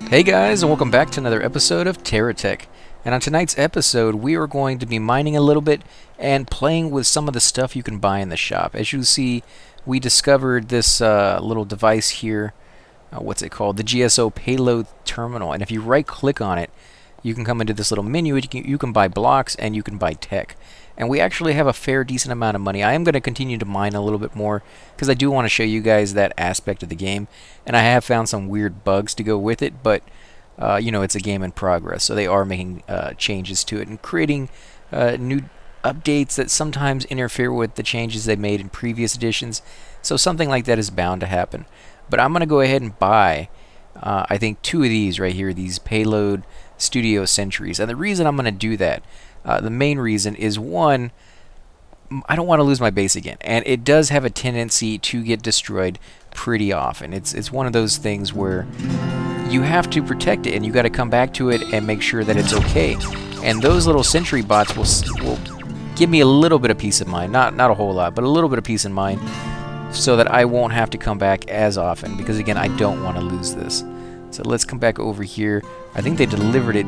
Hey guys, and welcome back to another episode of Terra Tech. And on tonight's episode, we are going to be mining a little bit and playing with some of the stuff you can buy in the shop. As you see, we discovered this little device here. What's it called? The GSO Payload Terminal. And if you right-click on it, you can come into this little menu. You can buy blocks and you can buy tech. And we actually have a fair decent amount of money. I am going to continue to mine a little bit more because I do want to show you guys that aspect of the game. And I have found some weird bugs to go with it, but you know, it's a game in progress, so they are making changes to it and creating new updates that sometimes interfere with the changes they made in previous editions. So something like that is bound to happen. But I'm going to go ahead and buy, I think, 2 of these right here, these Payload Studio Sentries. And the reason I'm going to do that, the main reason is, one, I don't want to lose my base again, and it does have a tendency to get destroyed pretty often. It's one of those things where you have to protect it, and you got to come back to it and make sure that it's okay. And those little sentry bots will give me a little bit of peace of mind, not a whole lot, but a little bit of peace of mind, so that I won't have to come back as often. Because again, I don't want to lose this. So let's come back over here. I think they delivered it.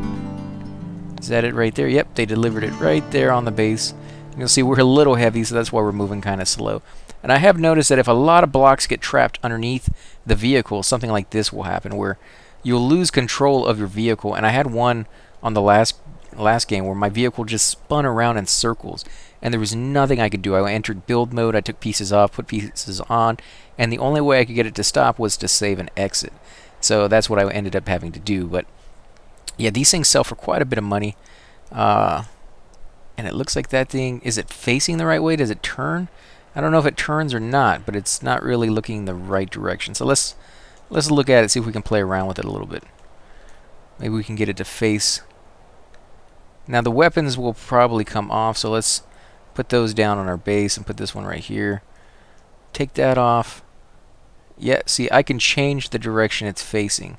Is that it right there? Yep, they delivered it right there on the base. You'll see we're a little heavy, so that's why we're moving kind of slow. And I have noticed that if a lot of blocks get trapped underneath the vehicle, something like this will happen, where you'll lose control of your vehicle. And I had one on the last game where my vehicle just spun around in circles, and there was nothing I could do. I entered build mode, I took pieces off, put pieces on, and the only way I could get it to stop was to save and exit. So that's what I ended up having to do. But yeah, these things sell for quite a bit of money. And it looks like that thing, is it facing the right way? Does it turn? I don't know if it turns or not, but it's not really looking the right direction. So let's look at it, see if we can play around with it a little bit. Maybe we can get it to face. Now the weapons will probably come off, so let's put those down on our base and put this one right here. Take that off. Yeah, see, I can change the direction it's facing.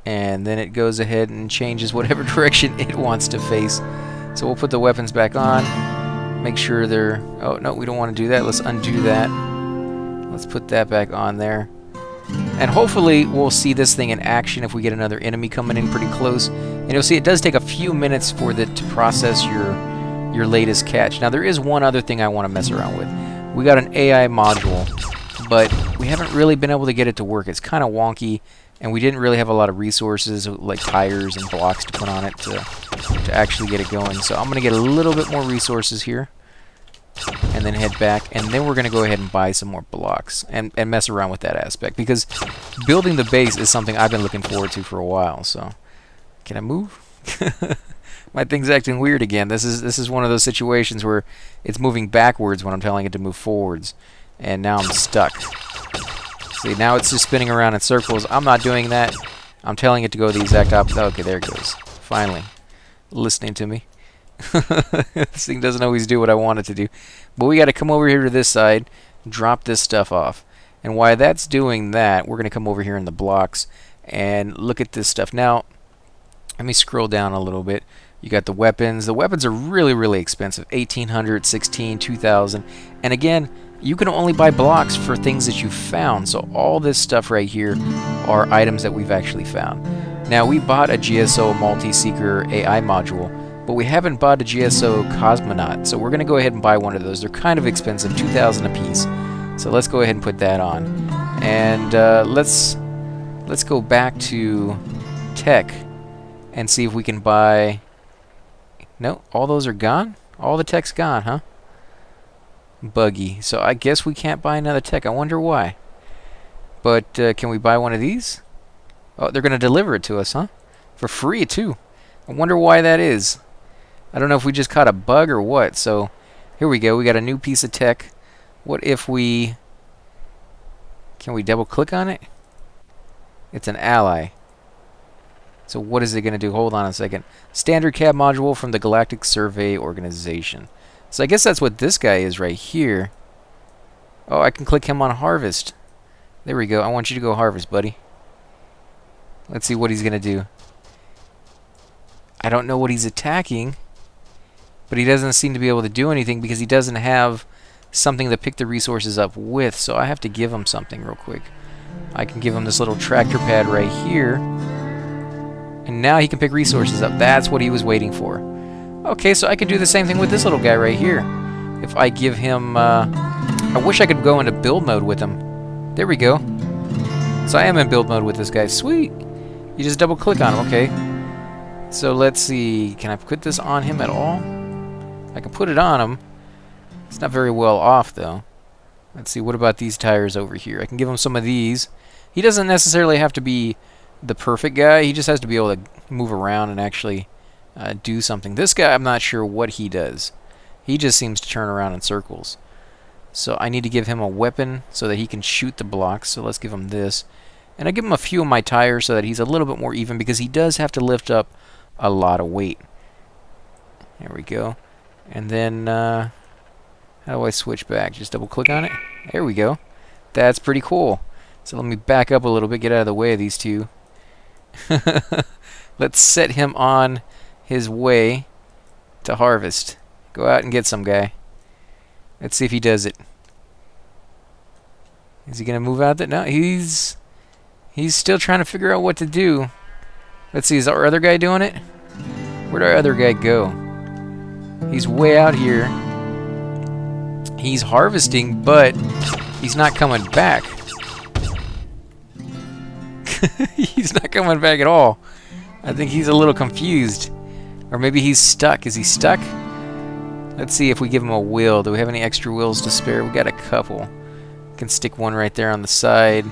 And then it goes ahead and changes whatever direction it wants to face. So we'll put the weapons back on. Make sure they're... Oh, no, we don't want to do that. Let's undo that. Let's put that back on there. And hopefully we'll see this thing in action if we get another enemy coming in pretty close. And you'll see it does take a few minutes for it to process your latest catch. Now there is one other thing I want to mess around with. We got an AI module, but we haven't really been able to get it to work. It's kind of wonky, and we didn't really have a lot of resources like tires and blocks to put on it to actually get it going. So I'm going to get a little bit more resources here and then head back, and then we're going to go ahead and buy some more blocks and mess around with that aspect, because building the base is something I've been looking forward to for a while. So can I move? My thing's acting weird again. This is one of those situations where it's moving backwards when I'm telling it to move forwards, and now I'm stuck. See, now it's just spinning around in circles. I'm not doing that. I'm telling it to go the exact opposite. Okay, there it goes. Finally. Listening to me. This thing doesn't always do what I want it to do. But we got to come over here to this side, drop this stuff off. And while that's doing that, we're going to come over here in the blocks and look at this stuff. Now, let me scroll down a little bit. You got the weapons. The weapons are really, really expensive. 1,800, 16, 2,000. And again, you can only buy blocks for things that you found. So all this stuff right here are items that we've actually found. Now, we bought a GSO Multi-Seeker AI module, but we haven't bought a GSO Cosmonaut. So we're going to go ahead and buy one of those. They're kind of expensive, 2,000 a piece. So let's go ahead and put that on. And let's go back to Tech and see if we can buy... No, all those are gone? All the tech's gone, huh? Buggy. So I guess we can't buy another tech. I wonder why. But can we buy one of these? Oh, they're going to deliver it to us, huh? For free, too. I wonder why that is. I don't know if we just caught a bug or what. So here we go. We got a new piece of tech. What if we... Can we double click on it? It's an ally. So what is it going to do? Hold on a second. Standard cab module from the Galactic Survey Organization. So I guess that's what this guy is right here. Oh, I can click him on harvest. There we go. I want you to go harvest, buddy. Let's see what he's going to do. I don't know what he's attacking, but he doesn't seem to be able to do anything because he doesn't have something to pick the resources up with. So I have to give him something real quick. I can give him this little tractor pad right here. And now he can pick resources up. That's what he was waiting for. Okay, so I can do the same thing with this little guy right here. If I give him... I wish I could go into build mode with him. There we go. So I am in build mode with this guy. Sweet! You just double click on him, okay. So let's see. Can I put this on him at all? I can put it on him. It's not very well off, though. Let's see, what about these tires over here? I can give him some of these. He doesn't necessarily have to be the perfect guy. He just has to be able to move around and actually do something. This guy, I'm not sure what he does. He just seems to turn around in circles. So I need to give him a weapon so that he can shoot the blocks. So let's give him this. And I give him a few of my tires so that he's a little bit more even, because he does have to lift up a lot of weight. There we go. And then... how do I switch back? Just double click on it. There we go. That's pretty cool. So let me back up a little bit, get out of the way of these two. Let's set him on his way to harvest. Go out and get some guy. Let's see if he does it. Is he going to move out there? No, he's still trying to figure out what to do. Let's see, is our other guy doing it? Where'd our other guy go? He's way out here. He's harvesting, but he's not coming back. He's not coming back at all. I think he's a little confused. Or maybe he's stuck. Is he stuck? Let's see if we give him a wheel. Do we have any extra wheels to spare? We got a couple. Can stick one right there on the side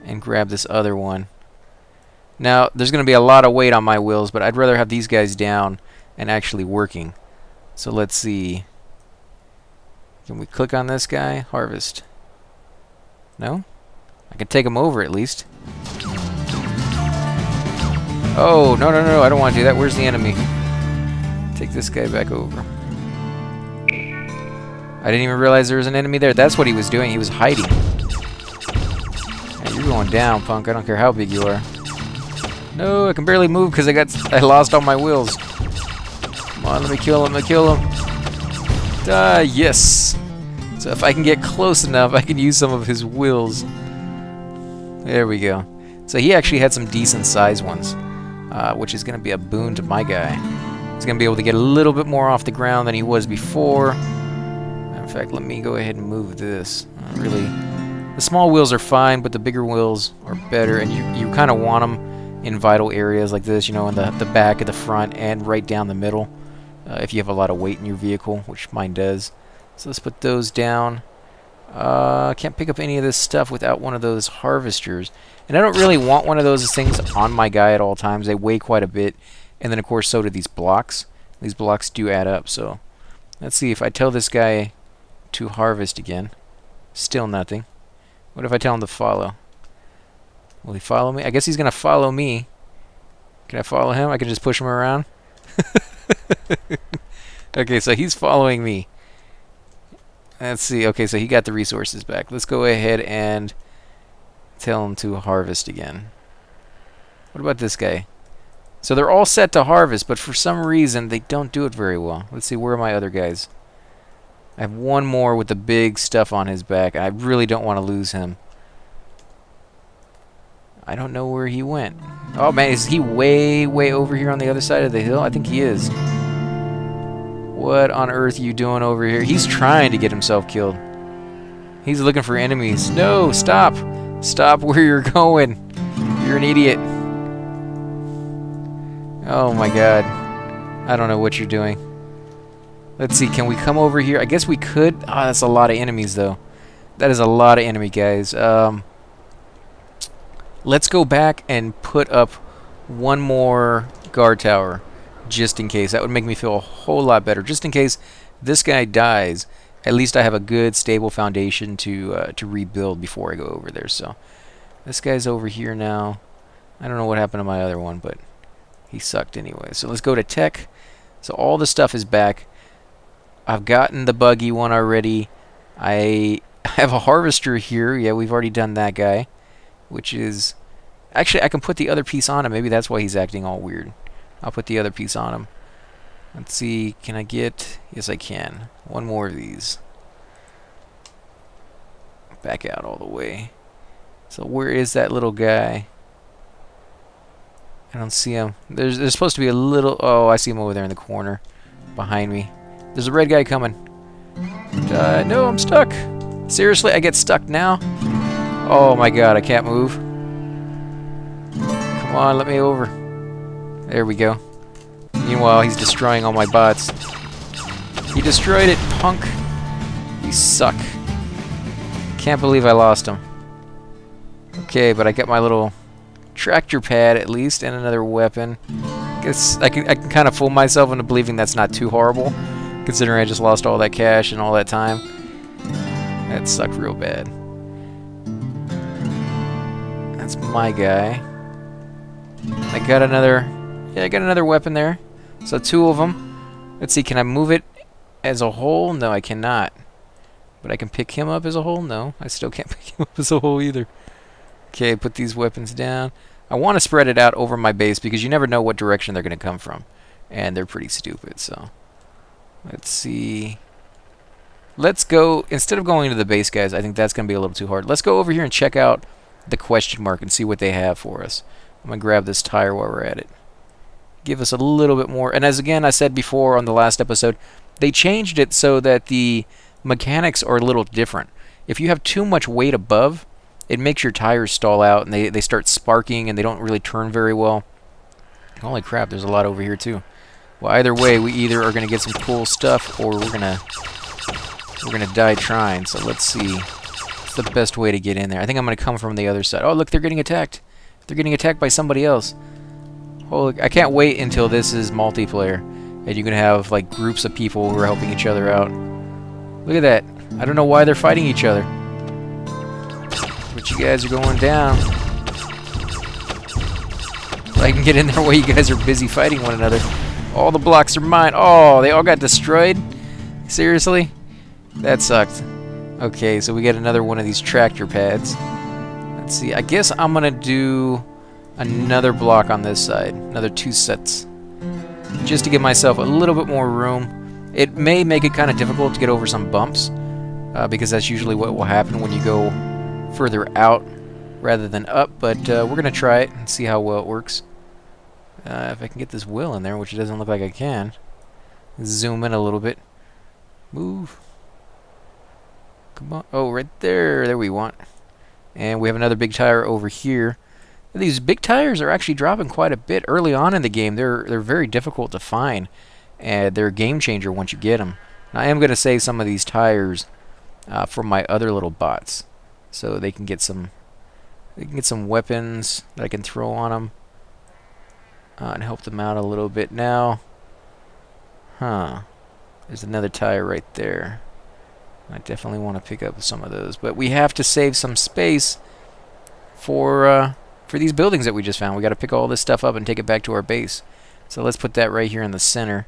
and grab this other one. Now, there's going to be a lot of weight on my wheels, but I'd rather have these guys down and actually working. So let's see. Can we click on this guy? Harvest. No? I can take him over at least. Oh, no, no, no, I don't want to do that. Where's the enemy? Take this guy back over. I didn't even realize there was an enemy there. That's what he was doing. He was hiding. Yeah, you're going down, punk. I don't care how big you are. No, I can barely move because I lost all my wheels. Come on, let me kill him. Let me kill him. Yes. So if I can get close enough, I can use some of his wheels. There we go. So he actually had some decent sized ones, which is going to be a boon to my guy. He's going to be able to get a little bit more off the ground than he was before. In fact, let me go ahead and move this. Really, the small wheels are fine, but the bigger wheels are better, and you kind of want them in vital areas like this, you know, in the back, at the front, and right down the middle. If you have a lot of weight in your vehicle, which mine does. So let's put those down. Can't pick up any of this stuff without one of those harvesters. And I don't really want one of those things on my guy at all times. They weigh quite a bit. And then, of course, so do these blocks. These blocks do add up. So let's see if I tell this guy to harvest again. Still nothing. What if I tell him to follow? Will he follow me? I guess he's going to follow me. Can I follow him? I can just push him around. Okay, so he's following me. Let's see. Okay, so he got the resources back. Let's go ahead and tell him to harvest again. What about this guy? So they're all set to harvest, but for some reason they don't do it very well. Let's see, where are my other guys? I have one more with the big stuff on his back. I really don't want to lose him. I don't know where he went. Oh man, is he way, way over here on the other side of the hill? I think he is. What on earth are you doing over here? He's trying to get himself killed. He's looking for enemies. No, stop. Stop where you're going. You're an idiot. Oh my god. I don't know what you're doing. Let's see, can we come over here? I guess we could. Ah, that's a lot of enemies though. That is a lot of enemy guys. Let's go back and put up one more guard tower, just in case. That would make me feel a whole lot better. Just in case this guy dies, at least I have a good, stable foundation to rebuild before I go over there. So this guy's over here now. I don't know what happened to my other one, but he sucked anyway. So let's go to tech. So all the stuff is back. I've gotten the buggy one already. I have a harvester here. Yeah, we've already done that guy. Which is... Actually, I can put the other piece on him. Maybe that's why he's acting all weird. I'll put the other piece on him. Let's see. Can I get... Yes, I can. One more of these. Back out all the way. So where is that little guy? I don't see him. There's supposed to be a little... Oh, I see him over there in the corner. Behind me. There's a red guy coming. No, I'm stuck. Seriously, I get stuck now? Oh my god, I can't move. Come on, let me over. There we go. Meanwhile, he's destroying all my bots. He destroyed it, punk. You suck. Can't believe I lost him. Okay, but I got my little tractor pad at least, and another weapon. Guess I can kind of fool myself into believing that's not too horrible, considering I just lost all that cash and all that time. That sucked real bad. That's my guy. I got another... Yeah, I got another weapon there. So 2 of them. Let's see, can I move it as a whole? No, I cannot. But I can pick him up as a whole? No, I still can't pick him up as a whole either. Okay, put these weapons down. I want to spread it out over my base because you never know what direction they're going to come from. And they're pretty stupid, so... Let's see... Let's go... Instead of going to the base, guys, I think that's going to be a little too hard. Let's go over here and check out the question mark and see what they have for us. I'm going to grab this tire while we're at it. Give us a little bit more. And as again I said before on the last episode, they changed it so that the mechanics are a little different. If you have too much weight above, it makes your tires stall out and they start sparking and they don't really turn very well. Holy crap, there's a lot over here too. Well, either way, we either are going to get some cool stuff or we're gonna die trying. So let's see. What's the best way to get in there? I think I'm going to come from the other side. Oh, look, they're getting attacked. They're getting attacked by somebody else. Holy, I can't wait until this is multiplayer and you can have like groups of people who are helping each other out. Look at that. I don't know why they're fighting each other. But you guys are going down. I can get in there while you guys are busy fighting one another. All the blocks are mine. Oh, they all got destroyed? Seriously? That sucked. Okay, so we get another one of these tractor pads. Let's see. I guess I'm going to do another block on this side. Another 2 sets. Just to give myself a little bit more room. It may make it kind of difficult to get over some bumps. Because that's usually what will happen when you go further out rather than up. But we're going to try it and see how well it works. If I can get this wheel in there, which it doesn't look like I can. Zoom in a little bit. Move. Come on. Oh, right there. There we want. And we have another big tire over here. These big tires are actually dropping quite a bit early on in the game. They're very difficult to find. And they're a game changer once you get them. Now, I am going to save some of these tires for my other little bots. So they can get some weapons that I can throw on them. And help them out a little bit now. There's another tire right there. I definitely want to pick up some of those. But we have to save some space for these buildings that we just found. We got to pick all this stuff up and take it back to our base. So let's put that right here in the center.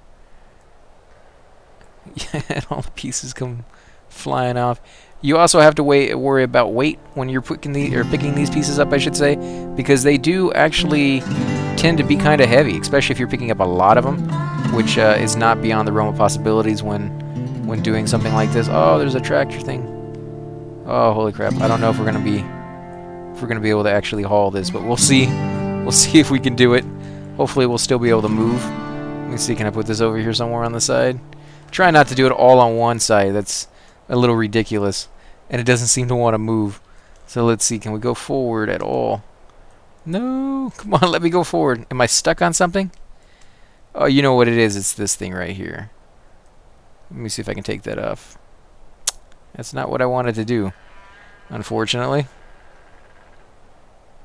And all the pieces come flying off. You also have to worry about weight when you're picking these pieces up, I should say, because they do actually tend to be kind of heavy, especially if you're picking up a lot of them, which is not beyond the realm of possibilities when doing something like this. Oh, there's a tractor thing. Oh, holy crap! I don't know if we're gonna be able to actually haul this, but we'll see. We'll see if we can do it. Hopefully, we'll still be able to move. Let me see. Can I put this over here somewhere on the side? Try not to do it all on one side. That's a little ridiculous, and it doesn't seem to want to move. So let's see. Can we go forward at all? No, come on, let me go forward. Am I stuck on something? Oh, you know what it is. It's this thing right here. Let me see if I can take that off. That's not what I wanted to do, unfortunately.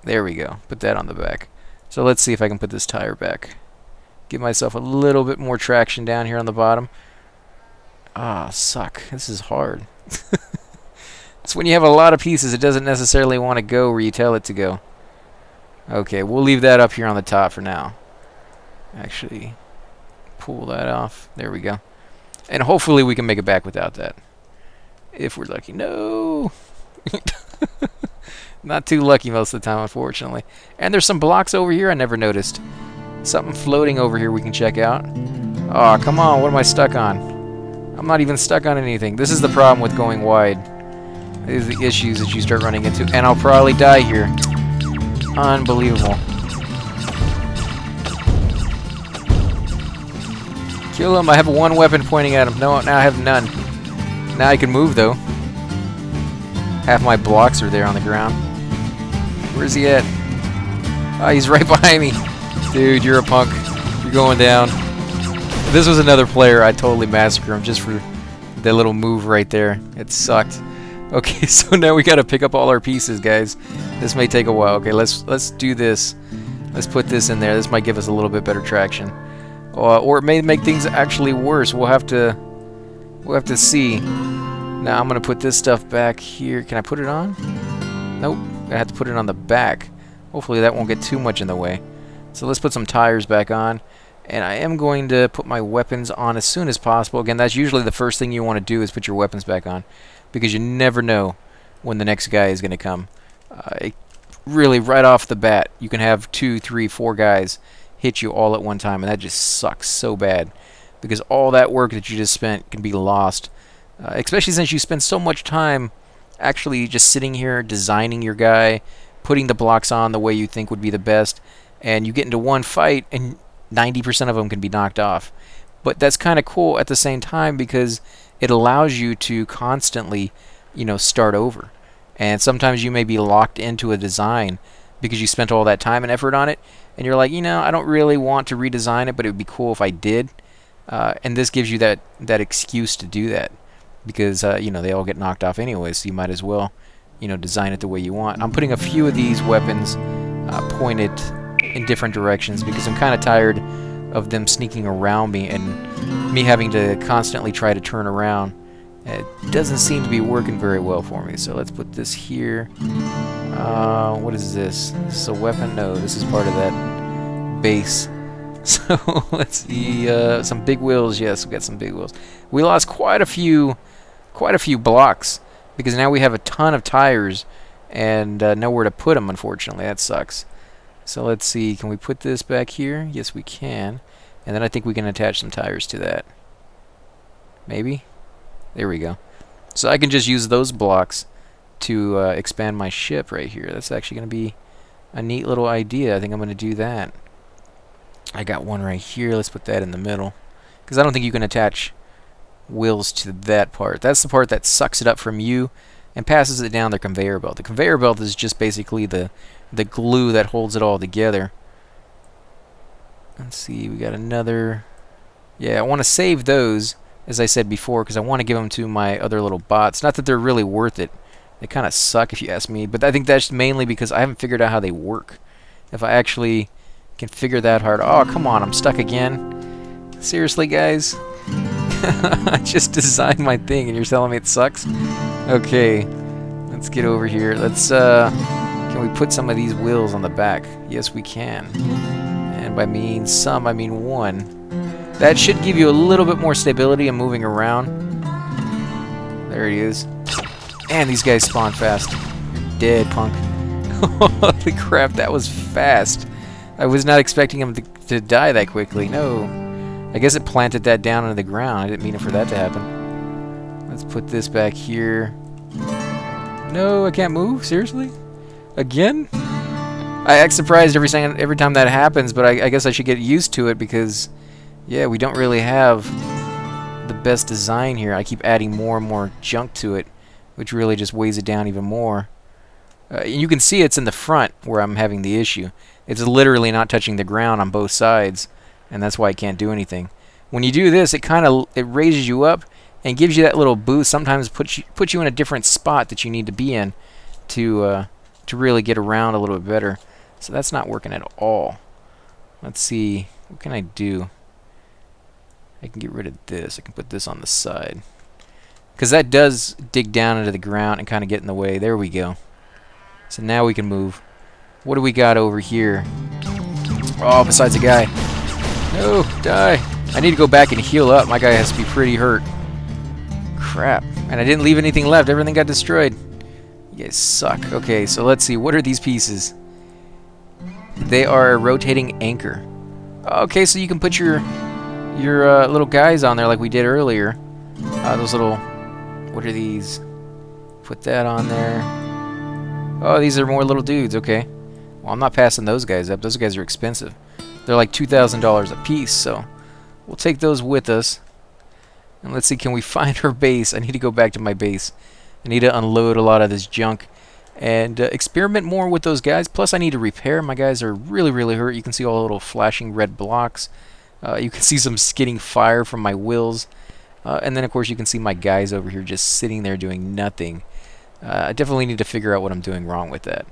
There we go. Put that on the back. So let's see if I can put this tire back. Give myself a little bit more traction down here on the bottom. Ah, suck. This is hard. It's when you have a lot of pieces, it doesn't necessarily want to go where you tell it to go. Okay, we'll leave that up here on the top for now. Actually, pull that off. There we go. And hopefully we can make it back without that. If we're lucky. No! Not too lucky most of the time, unfortunately. And there's some blocks over here I never noticed. Something floating over here we can check out. Oh, come on. What am I stuck on? I'm not even stuck on anything. This is the problem with going wide. These are the issues that you start running into. And I'll probably die here. Unbelievable. Kill him. I have one weapon pointing at him. No, now I have none. Now I can move, though. Half my blocks are there on the ground. Where's he at? Oh, he's right behind me. Dude, you're a punk. You're going down. If this was another player, I'd totally massacre him just for that little move right there. It sucked. Okay, so now we gotta pick up all our pieces, guys. This may take a while. Okay, let's do this. Let's put this in there. This might give us a little bit better traction. Or it may make things actually worse. We'll have to see. Now I'm gonna put this stuff back here. Can I put it on? Nope. I have to put it on the back. Hopefully that won't get too much in the way. So let's put some tires back on. And I am going to put my weapons on as soon as possible. Again, that's usually the first thing you want to do is put your weapons back on. Because you never know when the next guy is going to come. Really, right off the bat, you can have 2, 3, 4 guys hit you all at one time. And that just sucks so bad. Because all that work that you just spent can be lost. Especially since you spend so much time actually just sitting here designing your guy, putting the blocks on the way you think would be the best, and you get into one fight and 90% of them can be knocked off. But that's kind of cool at the same time because it allows you to constantly, you know, start over. And sometimes you may be locked into a design because you spent all that time and effort on it, and you're like, you know, I don't really want to redesign it, but it would be cool if I did. And this gives you that excuse to do that. Because, you know, they all get knocked off anyway, so you might as well, you know, design it the way you want. I'm putting a few of these weapons pointed in different directions because I'm kind of tired of them sneaking around me and me having to constantly try to turn around. It doesn't seem to be working very well for me, so let's put this here. What is this? Is this a weapon? No, this is part of that base. So, let's see, some big wheels. Yes, we got some big wheels. We lost quite a few blocks because now we have a ton of tires and nowhere to put them, unfortunately. That sucks. So let's see, can we put this back here? Yes, we can. And then I think we can attach some tires to that. Maybe? There we go. So I can just use those blocks to expand my ship right here. That's actually going to be a neat little idea. I think I'm going to do that. I got one right here. Let's put that in the middle. Because I don't think you can attach wheels to that part. That's the part that sucks it up from you and passes it down the conveyor belt. The conveyor belt is just basically the glue that holds it all together. Let's see, we got another. Yeah, I want to save those, as I said before, because I want to give them to my other little bots. Not that they're really worth it. They kind of suck if you ask me, but I think that's mainly because I haven't figured out how they work. If I actually can figure that hard. Oh, come on, I'm stuck again. Seriously, guys? I just designed my thing and you're telling me it sucks? Okay, let's get over here. Let's, can we put some of these wheels on the back? Yes, we can. And by mean some, I mean one. That should give you a little bit more stability in moving around. There he is. And these guys spawn fast. You're dead, punk. Holy crap, that was fast. I was not expecting him to die that quickly. No. I guess it planted that down into the ground. I didn't mean for that to happen. Let's put this back here. No, I can't move? Seriously? Again? I act surprised every time that happens, but I guess I should get used to it because, yeah, we don't really have the best design here. I keep adding more and more junk to it, which really just weighs it down even more. You can see it's in the front where I'm having the issue. It's literally not touching the ground on both sides, and that's why I can't do anything. When you do this, it raises you up and gives you that little boost. Sometimes puts you in a different spot that you need to be in to really get around a little bit better. So that's not working at all. Let's see, what can I do? I can get rid of this. I can put this on the side. Because that does dig down into the ground and kind of get in the way. There we go. So now we can move. What do we got over here? Oh, besides a guy. No, die. I need to go back and heal up. My guy has to be pretty hurt. Crap. And I didn't leave anything left. Everything got destroyed. You guys suck. Okay, so let's see. What are these pieces? They are a rotating anchor. Okay, so you can put your little guys on there like we did earlier. Those little... What are these? put that on there. Oh, these are more little dudes. Okay. Well, I'm not passing those guys up. Those guys are expensive. They're like $2,000 a piece, so we'll take those with us. And let's see, can we find our base? I need to go back to my base. I need to unload a lot of this junk and experiment more with those guys. Plus, I need to repair. My guys are really, really hurt. You can see all the little flashing red blocks. You can see some skidding fire from my wills. And then, of course, you can see my guys over here just sitting there doing nothing. I definitely need to figure out what I'm doing wrong with that.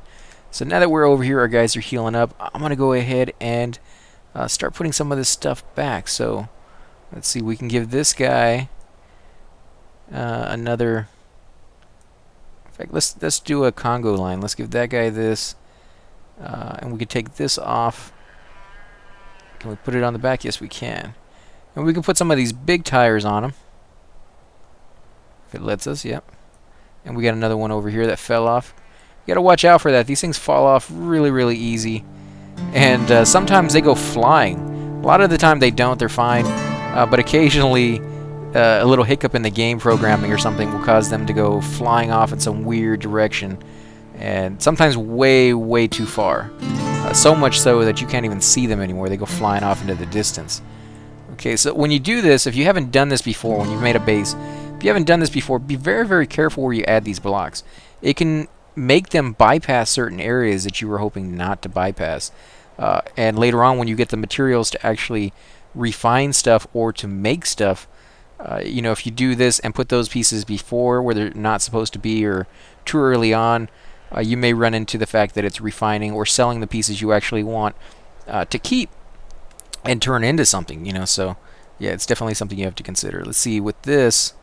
So now that we're over here, our guys are healing up. I'm going to go ahead and start putting some of this stuff back. So let's see, we can give this guy another... In fact, let's do a Congo line. Let's give that guy this. And we can take this off. Can we put it on the back? Yes, we can. And we can put some of these big tires on them. If it lets us, yep. And we got another one over here that fell off. You gotta watch out for that. These things fall off really, really easy. And sometimes they go flying. A lot of the time they don't, they're fine. But occasionally a little hiccup in the game programming or something will cause them to go flying off in some weird direction. And sometimes way, way too far. So much so that you can't even see them anymore. They go flying off into the distance. Okay, so when you do this, if you haven't done this before, when you've made a base, if you haven't done this before, be very, very careful where you add these blocks. It can make them bypass certain areas that you were hoping not to bypass. And later on, when you get the materials to actually refine stuff or to make stuff, you know, if you do this and put those pieces before where they're not supposed to be or too early on, you may run into the fact that it's refining or selling the pieces you actually want to keep and turn into something, you know. So yeah, it's definitely something you have to consider. Let's see, with this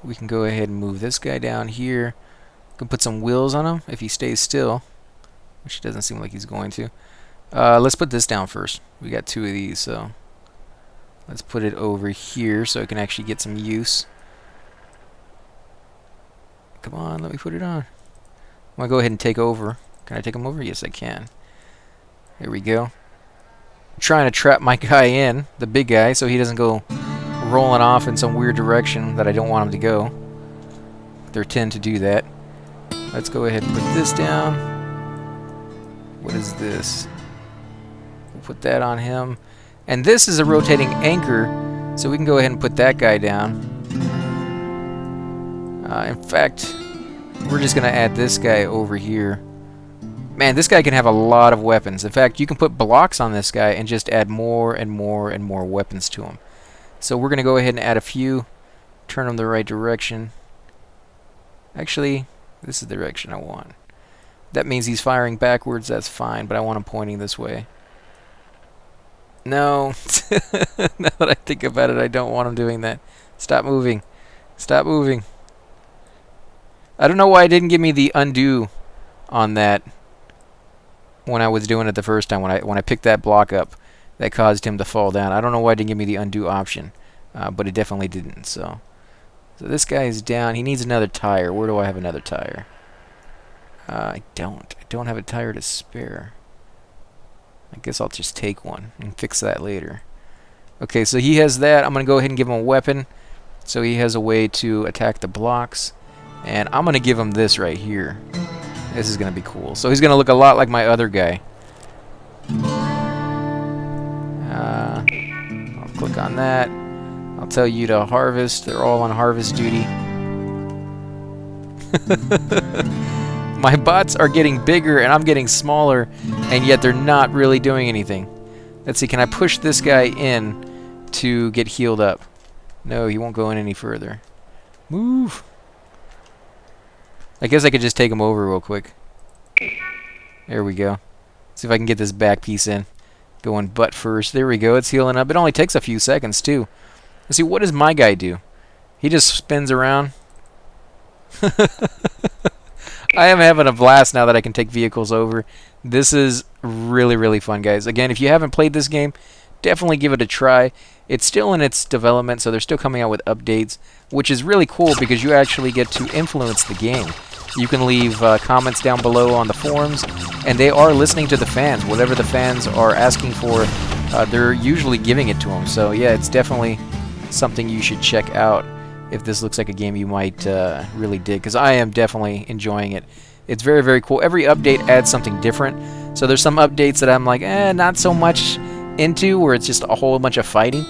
we can go ahead and move this guy down here. We can put some wheels on him if he stays still, which doesn't seem like he's going to. Let's put this down first. We got two of these, so let's put it over here so it can actually get some use. Come on, let me put it on. I'm gonna go ahead and take over. Can I take him over? Yes, I can. Here we go. I'm trying to trap my guy in, the big guy, so he doesn't go rolling off in some weird direction that I don't want him to go. They tend to do that. Let's go ahead and put this down. What is this? We'll put that on him. And this is a rotating anchor, so we can go ahead and put that guy down. In fact, we're just going to add this guy over here. Man, this guy can have a lot of weapons. In fact, you can put blocks on this guy and just add more and more and more weapons to him. So we're going to go ahead and add a few. Turn them the right direction. Actually, this is the direction I want. That means he's firing backwards. That's fine, but I want him pointing this way. No. Now that I think about it, I don't want him doing that. Stop moving. Stop moving. I don't know why it didn't give me the undo on that when I was doing it the first time. When I picked that block up, that caused him to fall down. I don't know why it didn't give me the undo option, but it definitely didn't. So this guy is down. He needs another tire. Where do I have another tire? I don't have a tire to spare. I guess I'll just take one and fix that later. Okay, so he has that. I'm going to go ahead and give him a weapon so he has a way to attack the blocks. And I'm going to give him this right here. This is going to be cool. So he's going to look a lot like my other guy. I'll click on that. I'll tell you to harvest. They're all on harvest duty. My bots are getting bigger and I'm getting smaller, and yet they're not really doing anything. Let's see, can I push this guy in to get healed up? No, he won't go in any further. Move! I guess I could just take him over real quick. There we go. See if I can get this back piece in. Going butt first. There we go, it's healing up. It only takes a few seconds too. Let's see, what does my guy do? He just spins around. I am having a blast now that I can take vehicles over. This is really, really fun, guys. Again, if you haven't played this game, definitely give it a try. It's still in its development, so they're still coming out with updates, which is really cool because you actually get to influence the game. You can leave comments down below on the forums, and they are listening to the fans. Whatever the fans are asking for, they're usually giving it to them. So yeah, it's definitely something you should check out if this looks like a game you might really dig, because I am definitely enjoying it. It's very, very cool. Every update adds something different. So there's some updates that I'm like, not so much into, where it's just a whole bunch of fighting.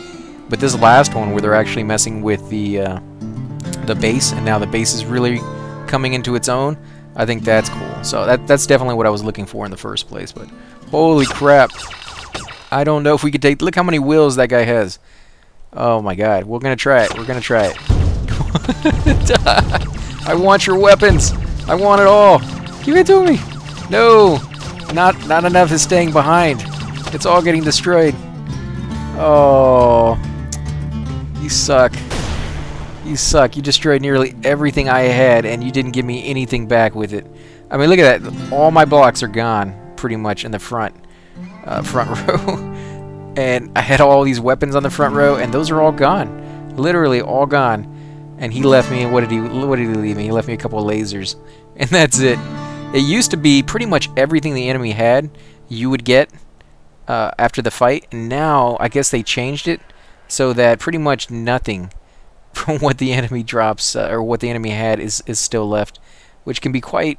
But this last one, where they're actually messing with the base, and now the base is really coming into its own, I think that's cool. So that's definitely what I was looking for in the first place. But holy crap, I don't know if we could take... Look how many wills that guy has. Oh my god, we're gonna try it. We're gonna try it. I want your weapons. I want it all. Give it to me. No, not enough is staying behind. It's all getting destroyed. Oh, you suck. You suck. You destroyed nearly everything I had, and you didn't give me anything back with it. I mean, look at that. All my blocks are gone, pretty much, in the front row. And I had all these weapons on the front row, and those are all gone. Literally all gone. And he left me, what did he leave me? He left me a couple of lasers. And that's it. It used to be pretty much everything the enemy had, you would get after the fight. And now, I guess they changed it so that pretty much nothing from what the enemy drops, or what the enemy had, is still left. Which can be quite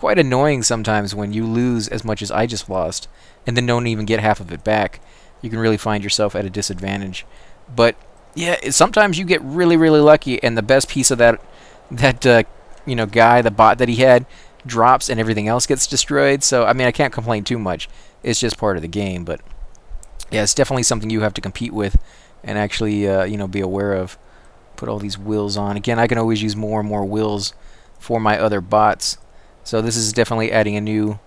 annoying sometimes when you lose as much as I just lost, and then don't even get half of it back. You can really find yourself at a disadvantage. But yeah, sometimes you get really, really lucky, and the best piece of that you know, guy, the bot that he had, drops, and everything else gets destroyed. So I mean, I can't complain too much. It's just part of the game. But yeah, it's definitely something you have to compete with and actually you know, be aware of. Put all these wills on. Again, I can always use more and more wills for my other bots. So this is definitely adding a new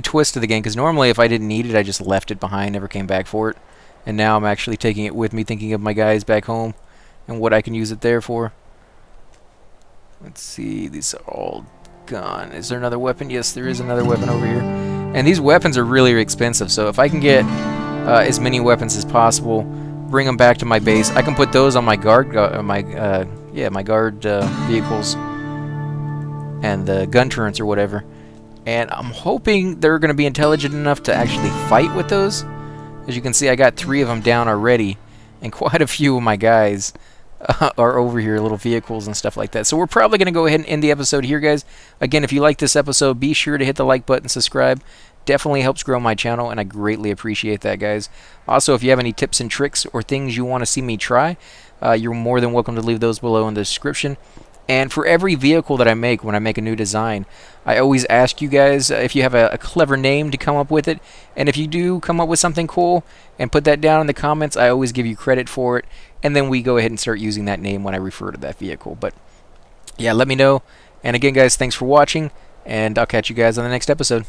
twist to the game, because normally if I didn't need it, I just left it behind, never came back for it. And now I'm actually taking it with me, thinking of my guys back home and what I can use it there for. Let's see, these are all gone. Is there another weapon? Yes, there is another weapon over here. And these weapons are really expensive, so if I can get as many weapons as possible, bring them back to my base, I can put those on my guard vehicles and the gun turrets or whatever. And I'm hoping they're going to be intelligent enough to actually fight with those. As you can see, I got 3 of them down already, and quite a few of my guys are over here, little vehicles and stuff like that. So we're probably going to go ahead and end the episode here, guys. Again, if you like this episode, be sure to hit the like button, subscribe. Definitely helps grow my channel, and I greatly appreciate that, guys. Also, if you have any tips and tricks or things you want to see me try, you're more than welcome to leave those below in the description. And for every vehicle that I make, when I make a new design, I always ask you guys if you have a clever name to come up with it. And if you do come up with something cool and put that down in the comments, I always give you credit for it. And then we go ahead and start using that name when I refer to that vehicle. But yeah, let me know. And again, guys, thanks for watching, and I'll catch you guys on the next episode.